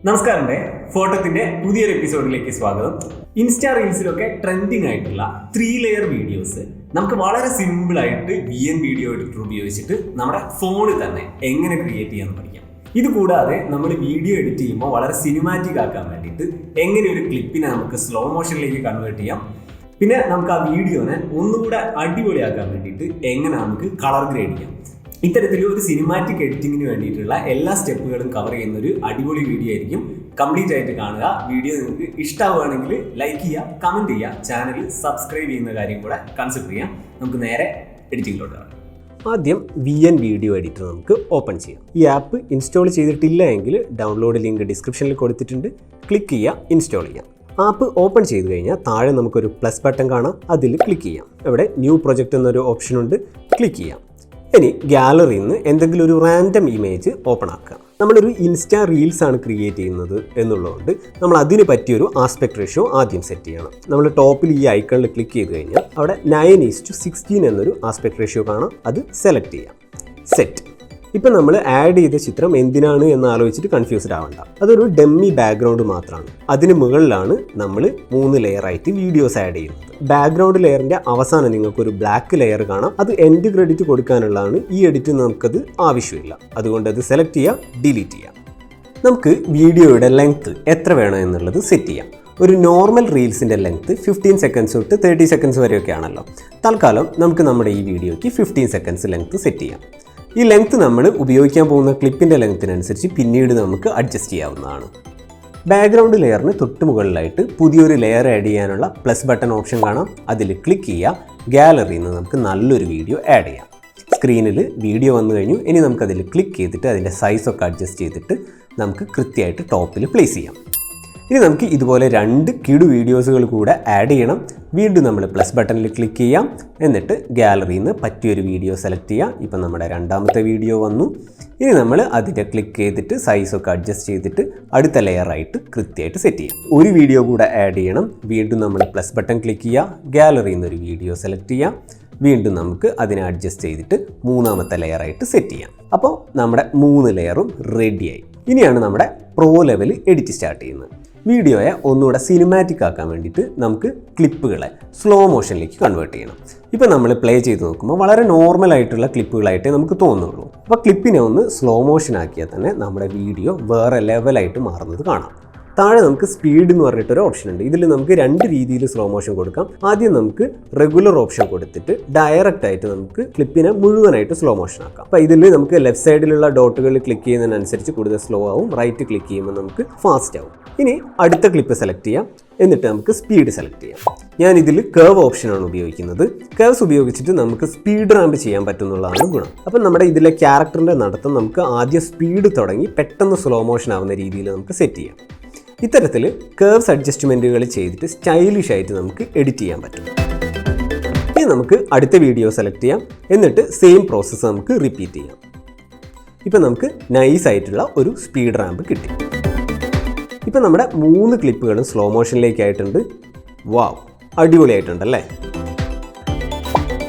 നമസ്കാരം, ഫോട്ടോത്തിന്റെ പുതിയൊരു എപ്പിസോഡിലേക്ക് സ്വാഗതം. ഇൻസ്റ്റാ റീൽസിലൊക്കെ ട്രെൻഡിങ് ആയിട്ടുള്ള 3 ലെയർ വീഡിയോസ് നമുക്ക് വളരെ സിമ്പിൾ ആയിട്ട് വീഡിയോ എഡിറ്റർ ഉപയോഗിച്ചിട്ട് നമ്മുടെ ഫോണിൽ തന്നെ എങ്ങനെ ക്രിയേറ്റ് ചെയ്യാമെന്ന് പഠിക്കാം. ഇത് കൂടാതെ നമ്മൾ വീഡിയോ എഡിറ്റ് ചെയ്യുമ്പോൾ വളരെ സിനിമാറ്റിക് ആക്കാൻ വേണ്ടിയിട്ട് എങ്ങനെ ഒരു ക്ലിപ്പിനെ നമുക്ക് സ്ലോ മോഷനിലേക്ക് കൺവേർട്ട് ചെയ്യാം, പിന്നെ നമുക്ക് ആ വീഡിയോനെ ഒന്നുകൂടെ അടിപൊളിയാക്കാൻ വേണ്ടിയിട്ട് എങ്ങനെ നമുക്ക് കളർ ഗ്രേഡ് ചെയ്യാം. ഇത്തരത്തിൽ ഒരു സിനിമാറ്റിക് എഡിറ്റിങ്ങിന് വേണ്ടിയിട്ടുള്ള എല്ലാ സ്റ്റെപ്പുകളും കവർ ചെയ്യുന്ന ഒരു അടിപൊളി വീഡിയോ ആയിരിക്കും. കംപ്ലീറ്റ് ആയിട്ട് കാണുക. വീഡിയോ നിങ്ങൾക്ക് ഇഷ്ടമാവുകയാണെങ്കിൽ ലൈക്ക് ചെയ്യുക, കമൻറ്റ് ചെയ്യുക, ചാനൽ സബ്സ്ക്രൈബ് ചെയ്യുന്ന കാര്യം കൂടെ കൺസിഡർ ചെയ്യാം. നമുക്ക് നേരെ എഡിറ്റിങ്ങിലോട്ട് കാണാം. ആദ്യം വീഡിയോ എഡിറ്റർ നമുക്ക് ഓപ്പൺ ചെയ്യാം. ഈ ആപ്പ് ഇൻസ്റ്റാൾ ചെയ്തിട്ടില്ല എങ്കിൽ ഡൗൺലോഡ് ലിങ്ക് ഡിസ്ക്രിപ്ഷനിൽ കൊടുത്തിട്ടുണ്ട്. ക്ലിക്ക് ചെയ്യുക, ഇൻസ്റ്റാൾ ചെയ്യാം. ആപ്പ് ഓപ്പൺ ചെയ്ത് കഴിഞ്ഞാൽ താഴെ നമുക്കൊരു പ്ലസ് ബട്ടൺ കാണാം, അതിൽ ക്ലിക്ക് ചെയ്യാം. ഇവിടെ ന്യൂ പ്രൊജക്റ്റ് എന്നൊരു ഓപ്ഷൻ ഉണ്ട്, ക്ലിക്ക് ചെയ്യാം. ഇനി ഗാലറിയിൽ നിന്ന് എന്തെങ്കിലും ഒരു റാൻഡം ഇമേജ് ഓപ്പൺ ആക്കുക. നമ്മളൊരു ഇൻസ്റ്റാ റീൽസ് ആണ് ക്രിയേറ്റ് ചെയ്യുന്നത് എന്നുള്ളതുകൊണ്ട് നമ്മൾ അതിന് പറ്റിയൊരു ആസ്പെക്ട് റേഷ്യോ ആദ്യം സെറ്റ് ചെയ്യണം. നമ്മൾ ടോപ്പിൽ ഈ ഐക്കണിൽ ക്ലിക്ക് ചെയ്ത് കഴിഞ്ഞാൽ അവിടെ 9:16 എന്നൊരു ആസ്പെക്ട് റേഷ്യോ കാണാം, അത് സെലക്ട് ചെയ്യാം. സെറ്റ്. ഇപ്പം നമ്മൾ ആഡ് ചെയ്ത ചിത്രം എന്തിനാണ് എന്ന് ആലോചിച്ചിട്ട് കൺഫ്യൂസ്ഡ് ആവണ്ട. അതൊരു ഡമ്മി ബാക്ക്ഗ്രൗണ്ട് മാത്രമാണ്. അതിന് മുകളിലാണ് നമ്മൾ 3 ലെയറായിട്ട് വീഡിയോസ് ആഡ് ചെയ്യുന്നത്. ബാക്ക്ഗ്രൗണ്ട് ലെയറിൻ്റെ അവസാനം നിങ്ങൾക്കൊരു ബ്ലാക്ക് ലെയർ കാണാം, അത് എൻഡ് ക്രെഡിറ്റ് കൊടുക്കാനുള്ളതാണ്. ഈ എഡിറ്റ് നമുക്കത് ആവശ്യമില്ല, അതുകൊണ്ട് അത് സെലക്ട് ചെയ്യുക, ഡിലീറ്റ് ചെയ്യാം. നമുക്ക് വീഡിയോയുടെ ലെങ്ത് എത്ര വേണം എന്നുള്ളത് സെറ്റ് ചെയ്യാം. ഒരു നോർമൽ റീൽസിൻ്റെ ലെങ്ത് 15 സെക്കൻഡ്സ് തൊട്ട് 30 സെക്കൻഡ്സ് വരെയൊക്കെ ആണല്ലോ. തൽക്കാലം നമുക്ക് നമ്മുടെ ഈ വീഡിയോയ്ക്ക് 15 സെക്കൻഡ്സ് ലെങ്ത് സെറ്റ് ചെയ്യാം. ഈ ലെങ്ത് നമ്മൾ ഉപയോഗിക്കാൻ പോകുന്ന ക്ലിപ്പിൻ്റെ ലെങ്ത്തിനനുസരിച്ച് പിന്നീട് നമുക്ക് അഡ്ജസ്റ്റ് ചെയ്യാവുന്നതാണ്. ബാക്ക്ഗ്രൗണ്ട് ലെയറിന് തൊട്ട് മുകളിലായിട്ട് പുതിയൊരു ലെയർ ആഡ് ചെയ്യാനുള്ള പ്ലസ് ബട്ടൺ ഓപ്ഷൻ കാണാം, അതിൽ ക്ലിക്ക് ചെയ്യുക. ഗാലറിയിൽ നിന്ന് നമുക്ക് നല്ലൊരു വീഡിയോ ആഡ് ചെയ്യാം. സ്ക്രീനിൽ വീഡിയോ വന്നു കഴിഞ്ഞു. ഇനി നമുക്കതിൽ ക്ലിക്ക് ചെയ്തിട്ട് അതിൻ്റെ സൈസൊക്കെ അഡ്ജസ്റ്റ് ചെയ്തിട്ട് നമുക്ക് കൃത്യമായിട്ട് ടോപ്പിൽ പ്ലേസ് ചെയ്യാം. ഇനി നമുക്ക് ഇതുപോലെ 2 കിടു വീഡിയോസുകൾ കൂടെ ആഡ് ചെയ്യണം. വീണ്ടും നമ്മൾ പ്ലസ് ബട്ടണിൽ ക്ലിക്ക് ചെയ്യാം, എന്നിട്ട് ഗാലറിയിൽ നിന്ന് പറ്റിയൊരു വീഡിയോ സെലക്ട് ചെയ്യാം. ഇപ്പം നമ്മുടെ 2ാമത്തെ വീഡിയോ വന്നു. ഇനി നമ്മൾ അതിൻ്റെ ക്ലിക്ക് ചെയ്തിട്ട് സൈസൊക്കെ അഡ്ജസ്റ്റ് ചെയ്തിട്ട് അടുത്ത ലെയറായിട്ട് കൃത്യമായിട്ട് സെറ്റ് ചെയ്യാം. ഒരു വീഡിയോ കൂടെ ആഡ് ചെയ്യണം. വീണ്ടും നമ്മൾ പ്ലസ് ബട്ടൺ ക്ലിക്ക് ചെയ്യുക, ഗാലറിയിൽ നിന്ന് ഒരു വീഡിയോ സെലക്ട് ചെയ്യാം. വീണ്ടും നമുക്ക് അതിനെ അഡ്ജസ്റ്റ് ചെയ്തിട്ട് 3ാമത്തെ ലെയറായിട്ട് സെറ്റ് ചെയ്യാം. അപ്പോൾ നമ്മുടെ 3 ലെയറും റെഡിയായി. ഇനിയാണ് നമ്മുടെ പ്രോ ലെവൽ എഡിറ്റ് സ്റ്റാർട്ട് ചെയ്യുന്നത്. വീഡിയോയെ ഒന്നുകൂടെ സിനിമാറ്റിക് ആക്കാൻ വേണ്ടിയിട്ട് നമുക്ക് ക്ലിപ്പുകളെ സ്ലോ മോഷനിലേക്ക് കൺവേർട്ട് ചെയ്യണം. ഇപ്പോൾ നമ്മൾ പ്ലേ ചെയ്ത് നോക്കുമ്പോൾ വളരെ നോർമൽ ആയിട്ടുള്ള ക്ലിപ്പുകളായിട്ടേ നമുക്ക് തോന്നുള്ളൂ. അപ്പോൾ ക്ലിപ്പിനെ ഒന്ന് സ്ലോ മോഷൻ ആക്കിയാൽ തന്നെ നമ്മുടെ വീഡിയോ വേറെ ലെവലായിട്ട് മാറുന്നത് കാണാം. താഴെ നമുക്ക് സ്പീഡ് എന്ന് പറഞ്ഞിട്ടൊരു ഓപ്ഷൻ ഉണ്ട്. ഇതിൽ നമുക്ക് 2 രീതിയിൽ സ്ലോ മോഷൻ കൊടുക്കാം. ആദ്യം നമുക്ക് റെഗുലർ ഓപ്ഷൻ കൊടുത്തിട്ട് ഡയറക്റ്റ് ആയിട്ട് നമുക്ക് ക്ലിപ്പിനെ മുഴുവനായിട്ട് സ്ലോ മോഷൻ ആക്കാം. അപ്പോൾ ഇതിൽ നമുക്ക് ലെഫ്റ്റ് സൈഡിലുള്ള ഡോട്ടുകൾ ക്ലിക്ക് ചെയ്യുന്നതിനനുസരിച്ച് കൂടുതൽ സ്ലോ ആവും, റൈറ്റ് ക്ലിക്ക് ചെയ്യുമ്പോൾ നമുക്ക് ഫാസ്റ്റ് ആവും. ഇനി അടുത്ത ക്ലിപ്പ് സെലക്ട് ചെയ്യാം, എന്നിട്ട് നമുക്ക് സ്പീഡ് സെലക്ട് ചെയ്യാം. ഞാൻ ഇതിൽ കർവ് ഓപ്ഷനാണ് ഉപയോഗിക്കുന്നത്. കർവ്സ് ഉപയോഗിച്ചിട്ട് നമുക്ക് സ്പീഡ് റാമ്പ് ചെയ്യാൻ പറ്റുന്നുള്ളതാണ് ഗുണം. അപ്പം നമ്മുടെ ഇതിലെ ക്യാരക്ടറിൻ്റെ നടത്തം നമുക്ക് ആദ്യം സ്പീഡ് തുടങ്ങി പെട്ടെന്ന് സ്ലോ മോഷൻ ആവുന്ന രീതിയിൽ നമുക്ക് സെറ്റ് ചെയ്യാം. ഇത്തരത്തിൽ കർവ്സ് അഡ്ജസ്റ്റ്മെൻറ്റുകൾ ചെയ്തിട്ട് സ്റ്റൈലിഷ് ആയിട്ട് നമുക്ക് എഡിറ്റ് ചെയ്യാൻ പറ്റും. ഇനി നമുക്ക് അടുത്ത വീഡിയോ സെലക്ട് ചെയ്യാം, എന്നിട്ട് സെയിം പ്രോസസ്സ് നമുക്ക് റിപ്പീറ്റ് ചെയ്യാം. ഇപ്പം നമുക്ക് നൈസ് ആയിട്ടുള്ള ഒരു സ്പീഡ് റാമ്പ് കിട്ടി. ഇപ്പം നമ്മുടെ 3 ക്ലിപ്പുകളും സ്ലോ മോഷനിലേക്കായിട്ടുണ്ട്. വാവ്, അടിപൊളിയായിട്ടുണ്ടല്ലേ.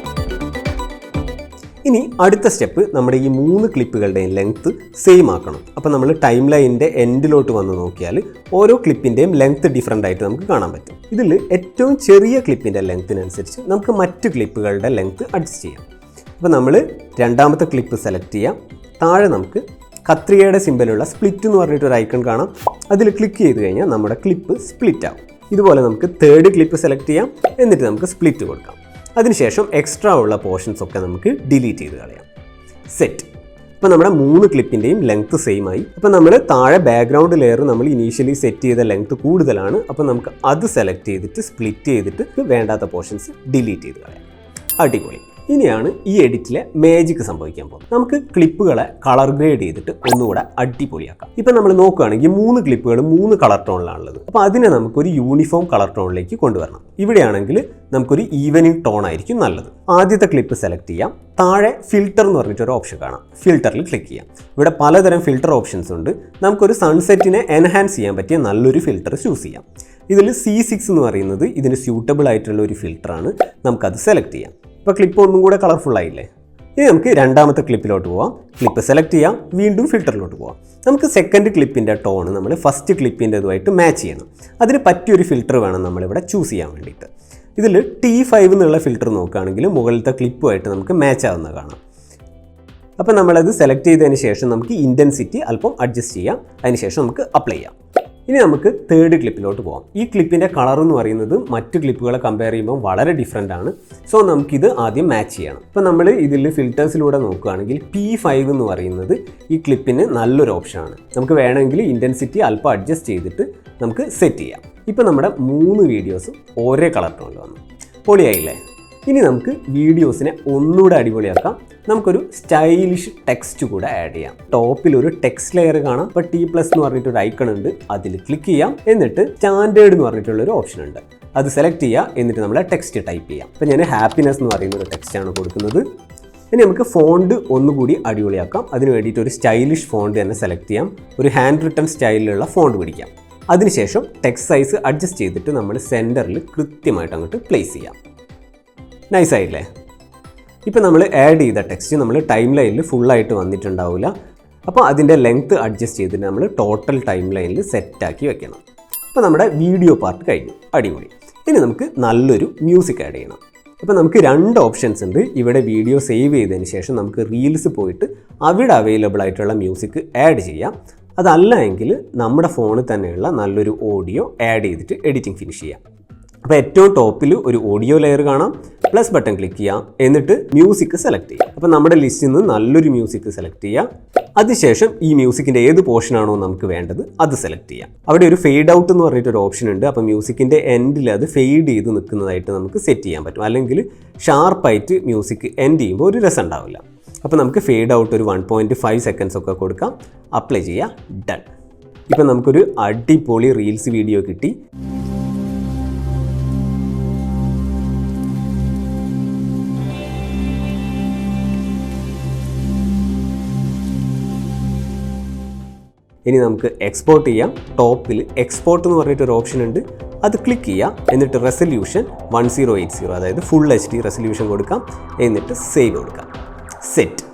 ഇനി അടുത്ത സ്റ്റെപ്പ് നമ്മുടെ ഈ 3 ക്ലിപ്പുകളുടെയും ലെങ്ത്ത് സെയിം ആക്കണം. അപ്പോൾ നമ്മൾ ടൈം ലൈനിൻ്റെ എൻഡിലോട്ട് വന്ന് നോക്കിയാൽ ഓരോ ക്ലിപ്പിൻ്റെയും ലെങ്ത്ത് ഡിഫറൻ്റ് ആയിട്ട് നമുക്ക് കാണാൻ പറ്റും. ഇതിൽ ഏറ്റവും ചെറിയ ക്ലിപ്പിൻ്റെ ലെങ്ത്തിനനുസരിച്ച് നമുക്ക് മറ്റ് ക്ലിപ്പുകളുടെ ലെങ്ത്ത് അഡ്ജസ്റ്റ് ചെയ്യാം. അപ്പോൾ നമ്മൾ 2ാമത്തെ ക്ലിപ്പ് സെലക്ട് ചെയ്യാം. താഴെ നമുക്ക് കത്രികയുടെ സിമ്പലുള്ള സ്പ്ലിറ്റ് എന്ന് പറഞ്ഞിട്ടൊരു ഐക്കൺ കാണാം, അതിൽ ക്ലിക്ക് ചെയ്ത് കഴിഞ്ഞാൽ നമ്മുടെ ക്ലിപ്പ് സ്പ്ലിറ്റ് ആവും. ഇതുപോലെ നമുക്ക് 3rd ക്ലിപ്പ് സെലക്ട് ചെയ്യാം, എന്നിട്ട് നമുക്ക് സ്പ്ലിറ്റ് കൊടുക്കാം. അതിനുശേഷം എക്സ്ട്രാ ഉള്ള പോർഷൻസ് ഒക്കെ നമുക്ക് ഡിലീറ്റ് ചെയ്ത് കളയാം. സെറ്റ്. അപ്പോൾ നമ്മുടെ 3 ക്ലിപ്പിൻ്റെയും ലെങ്ത്ത് സെയിം ആയി. അപ്പോൾ നമ്മൾ താഴെ ബാക്ക്ഗ്രൗണ്ട് ലെയർ നമ്മൾ ഇനീഷ്യലി സെറ്റ് ചെയ്ത ലെങ്ത്ത് കൂടുതലാണ്. അപ്പോൾ നമുക്ക് അത് സെലക്ട് ചെയ്തിട്ട് സ്പ്ലിറ്റ് ചെയ്തിട്ട് വേണ്ടാത്ത പോർഷൻസ് ഡിലീറ്റ് ചെയ്ത് കളയാം. അടിപൊളി. ഇനിയാണ് ഈ എഡിറ്റിലെ മാജിക് സംഭവിക്കാൻ പോകുന്നത്. നമുക്ക് ക്ലിപ്പുകളെ കളർ ഗ്രേഡ് ചെയ്തിട്ട് ഒന്നുകൂടെ അടിപൊളിയാക്കാം. ഇപ്പം നമ്മൾ നോക്കുകയാണെങ്കിൽ 3 ക്ലിപ്പുകളും 3 കളർ ടോണിലാണുള്ളത്. അപ്പോൾ അതിനെ നമുക്കൊരു യൂണിഫോം കളർ ടോണിലേക്ക് കൊണ്ടുവരണം. ഇവിടെയാണെങ്കിൽ നമുക്കൊരു ഈവനിങ് ടോൺ ആയിരിക്കും നല്ലത്. ആദ്യത്തെ ക്ലിപ്പ് സെലക്ട് ചെയ്യാം. താഴെ ഫിൽറ്റർ എന്ന് പറഞ്ഞിട്ടൊരു ഓപ്ഷൻ കാണാം, ഫിൽറ്ററിൽ ക്ലിക്ക് ചെയ്യാം. ഇവിടെ പലതരം ഫിൽറ്റർ ഓപ്ഷൻസ് ഉണ്ട്. നമുക്കൊരു സൺസെറ്റിനെ എൻഹാൻസ് ചെയ്യാൻ പറ്റിയ നല്ലൊരു ഫിൽറ്റർ ചൂസ് ചെയ്യാം. ഇതിൽ C6 എന്ന് പറയുന്നത് ഇതിന് സ്യൂട്ടബിൾ ആയിട്ടുള്ള ഒരു ഫിൽറ്ററാണ്. നമുക്കത് സെലക്ട് ചെയ്യാം. ഇപ്പോൾ ക്ലിപ്പ് ഒന്നും കൂടെ കളർഫുൾ ആയില്ലേ. ഇനി നമുക്ക് 2ാമത്തെ ക്ലിപ്പിലോട്ട് പോവാം. ക്ലിപ്പ് സെലക്ട് ചെയ്യാം, വീണ്ടും ഫിൽറ്ററിലോട്ട് പോവാം. നമുക്ക് സെക്കൻഡ് ക്ലിപ്പിൻ്റെ ടോൺ നമ്മൾ ഫസ്റ്റ് ക്ലിപ്പിൻ്റെതുമായിട്ട് മാച്ച് ചെയ്യണം. അതിന് പറ്റിയൊരു ഫിൽറ്റർ വേണം നമ്മളിവിടെ ചൂസ് ചെയ്യാൻ വേണ്ടിയിട്ട്. ഇതിൽ T5 എന്നുള്ള ഫിൽറ്റർ നോക്കുകയാണെങ്കിൽ മുകളിലത്തെ ക്ലിപ്പുമായിട്ട് നമുക്ക് മാച്ച് ആവുന്ന കാണാം. അപ്പോൾ നമ്മളത് സെലക്ട് ചെയ്തതിന് ശേഷം നമുക്ക് ഇൻറ്റൻസിറ്റി അല്പം അഡ്ജസ്റ്റ് ചെയ്യാം. അതിനുശേഷം നമുക്ക് അപ്ലൈ ചെയ്യാം. ഇനി നമുക്ക് തേർഡ് ക്ലിപ്പിലോട്ട് പോകാം. ഈ ക്ലിപ്പിൻ്റെ കളർ എന്ന് പറയുന്നത് മറ്റ് ക്ലിപ്പുകളെ കമ്പയർ ചെയ്യുമ്പോൾ വളരെ ഡിഫറെൻ്റ് ആണ്. സോ നമുക്കിത് ആദ്യം മാച്ച് ചെയ്യണം. ഇപ്പോൾ നമ്മൾ ഇതിൽ ഫിൽറ്റേഴ്സിലൂടെ നോക്കുകയാണെങ്കിൽ P5 എന്ന് പറയുന്നത് ഈ ക്ലിപ്പിന് നല്ലൊരു ഓപ്ഷനാണ്. നമുക്ക് വേണമെങ്കിൽ ഇൻറ്റൻസിറ്റി അല്പം അഡ്ജസ്റ്റ് ചെയ്തിട്ട് നമുക്ക് സെറ്റ് ചെയ്യാം. ഇപ്പോൾ നമ്മുടെ 3 വീഡിയോസും ഒരേ കളർ ടോണിൽ വന്നു. പൊളിയായില്ലേ? ഇനി നമുക്ക് വീഡിയോസിനെ ഒന്നുകൂടെ അടിപൊളിയാക്കാം. നമുക്കൊരു സ്റ്റൈലിഷ് ടെക്സ്റ്റ് കൂടെ ആഡ് ചെയ്യാം. ടോപ്പിൽ ഒരു ടെക്സ്റ്റ് ലെയർ കാണാം. അപ്പോൾ T+ എന്ന് പറഞ്ഞിട്ടൊരു ഐക്കൺ ഉണ്ട്, അതിൽ ക്ലിക്ക് ചെയ്യാം. എന്നിട്ട് സ്റ്റാൻഡേർഡ് എന്ന് പറഞ്ഞിട്ടുള്ളൊരു ഓപ്ഷൻ ഉണ്ട്, അത് സെലക്ട് ചെയ്യുക. എന്നിട്ട് നമ്മൾ ടെക്സ്റ്റ് ടൈപ്പ് ചെയ്യാം. അപ്പോൾ ഞാൻ ഹാപ്പിനെസ് എന്ന് പറയുന്ന ഒരു ടെക്സ്റ്റാണ് കൊടുക്കുന്നത്. ഇനി നമുക്ക് ഫോണ്ട് ഒന്നുകൂടി അടിപൊളിയാക്കാം. അതിന് വേണ്ടിയിട്ട് ഒരു സ്റ്റൈലിഷ് ഫോണ്ട് തന്നെ സെലക്ട് ചെയ്യാം. ഒരു ഹാൻഡ് റിട്ടൺ സ്റ്റൈലിലുള്ള ഫോണ്ട് പിടിക്കാം. അതിനുശേഷം ടെക്സ്റ്റ് സൈസ് അഡ്ജസ്റ്റ് ചെയ്തിട്ട് നമ്മൾ സെൻറ്ററിൽ കൃത്യമായിട്ട് അങ്ങോട്ട് പ്ലേസ് ചെയ്യാം. നൈസായില്ലേ? ഇപ്പോൾ നമ്മൾ ആഡ് ചെയ്ത ടെക്സ്റ്റ് നമ്മൾ ടൈം ലൈനിൽ ഫുള്ളായിട്ട് വന്നിട്ടുണ്ടാവില്ല. അപ്പോൾ അതിൻ്റെ ലെങ്ത്ത് അഡ്ജസ്റ്റ് ചെയ്തിട്ട് നമ്മൾ ടോട്ടൽ ടൈം ലൈനിൽ സെറ്റാക്കി വെക്കണം. അപ്പോൾ നമ്മുടെ വീഡിയോ പാർട്ട് കഴിഞ്ഞു. അടിപൊളി. ഇനി നമുക്ക് നല്ലൊരു മ്യൂസിക് ആഡ് ചെയ്യണം. അപ്പോൾ നമുക്ക് 2 ഓപ്ഷൻസ് ഉണ്ട്. ഇവിടെ വീഡിയോ സേവ് ചെയ്തതിന് ശേഷം നമുക്ക് റീൽസ് പോയിട്ട് അവിടെ അവൈലബിൾ ആയിട്ടുള്ള മ്യൂസിക് ആഡ് ചെയ്യാം. അതല്ല എങ്കിൽ നമ്മുടെ ഫോണിൽ തന്നെയുള്ള നല്ലൊരു ഓഡിയോ ആഡ് ചെയ്തിട്ട് എഡിറ്റിംഗ് ഫിനിഷ് ചെയ്യാം. അപ്പോൾ ഏറ്റവും ടോപ്പിൽ ഒരു ഓഡിയോ ലെയർ കാണാം. പ്ലസ് ബട്ടൺ ക്ലിക്ക് ചെയ്യാം. എന്നിട്ട് മ്യൂസിക് സെലക്ട് ചെയ്യാം. അപ്പോൾ നമ്മുടെ ലിസ്റ്റിൽ നിന്ന് നല്ലൊരു മ്യൂസിക് സെലക്ട് ചെയ്യാം. അതിനുശേഷം ഈ മ്യൂസിക്കിൻ്റെ ഏത് പോർഷനാണോ നമുക്ക് വേണ്ടത് അത് സെലക്ട് ചെയ്യാം. അവിടെ ഒരു ഫെയ്ഡ് ഔട്ട് എന്ന് പറഞ്ഞിട്ടൊരു ഓപ്ഷൻ ഉണ്ട്. അപ്പോൾ മ്യൂസിക്കിൻ്റെ എൻഡിൽ അത് ഫെയ്ഡ് ചെയ്ത് നിൽക്കുന്നതായിട്ട് നമുക്ക് സെറ്റ് ചെയ്യാൻ പറ്റും. അല്ലെങ്കിൽ ഷാർപ്പായിട്ട് മ്യൂസിക് എൻഡ് ചെയ്യുമ്പോൾ ഒരു രസം ഉണ്ടാവില്ല. അപ്പോൾ നമുക്ക് ഫെയ്ഡ് ഔട്ട് ഒരു 1.5 സെക്കൻഡ്സ് ഒക്കെ കൊടുക്കാം. അപ്ലൈ ചെയ്യാം. ഡൺ. ഇപ്പോൾ നമുക്കൊരു അടിപൊളി റീൽസ് വീഡിയോ കിട്ടി. ഇനി നമുക്ക് എക്സ്പോർട്ട് ചെയ്യാം. ടോപ്പിൽ എക്സ്പോർട്ട് എന്ന് പറഞ്ഞിട്ടൊരു ഓപ്ഷൻ ഉണ്ട്, അത് ക്ലിക്ക് ചെയ്യാം. എന്നിട്ട് റെസല്യൂഷൻ 1080, അതായത് ഫുൾ HD റെസല്യൂഷൻ കൊടുക്കാം. എന്നിട്ട് സേവ് കൊടുക്കാം. സെറ്റ്.